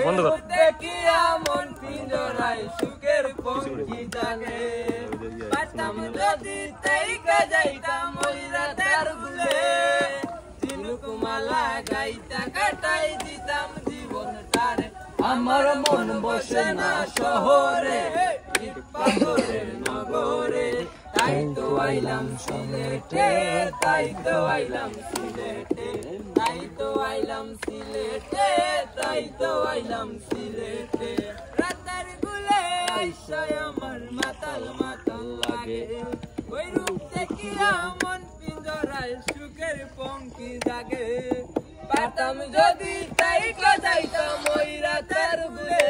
বন্ধ কর। দেখিয়া মন পিঞ্জরায় সুখের পঙ্খী জাগে পারতাম যদি তাইকা যাইতাম ওই রাতের ভুলে ঝিনুকমালা গাইতা কাটাই দিতাম জীবনটারে আমার মন বসে না শহরে ইট পাথরের নগরে তাই তো আইলাম সিলেটে তাই তো আইলাম সিলেটে তাই তো আইলাম সিলেটে তাই তো আইলাম সিলেটে রাতের গুলে আইসা আমার মাতাল মাতাল লাগে ওই রূপ দেখিয়া মন পিঞ্জরায় সুখের পঙ্খী জাগে পারতাম যদি তাইকা যাইতাম ওই রাতের গুলে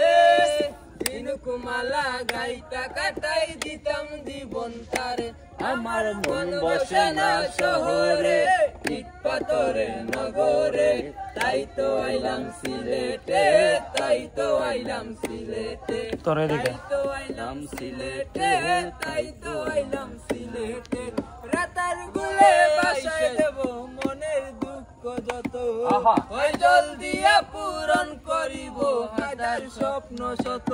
ঝিনুকমালা গাইতা কাটাই দিতাম জীবনটারে আমার মন বসে না শহরে ইট পাথরের নগরে তাই তো আইলাম সিলেটে তাই তো আইলাম সিলেটে তাই তো আইলাম সিলেটে তাই তো আইলাম সিলেটে রাতার গুলে বাসায় দেব মনের দুঃখ যত ওই জল দিয়া পূরণ করিব হাজার স্বপ্ন শত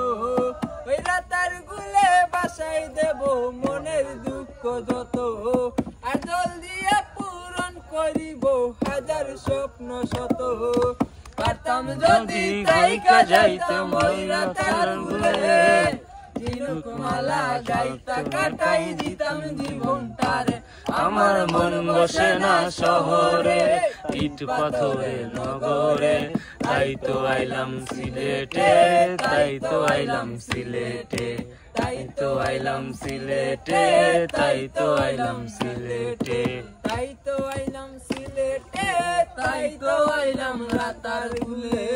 ওই রাতার গুলে বাসায় দেব মনের দুঃখ যত আর জল দিয়া পূরণ করিব হাজার স্বপ্ন শত পারতাম যদি তাইকা যাইতাম ওই রাতার গুলে ঝিনুকমালা গাইতা কাটাই দিতাম জীবনটারে আমার মন বসে না শহরে ইট পাথরের নগরে তাই তো আইলাম সিলেটে তাই তো আইলাম সিলেটে তাই তো আইলাম সিলেটে তাই তো আইলাম সিলেটে তাই তো আইলাম সিলেটে তাই তো আইলাম রাতার গুলে।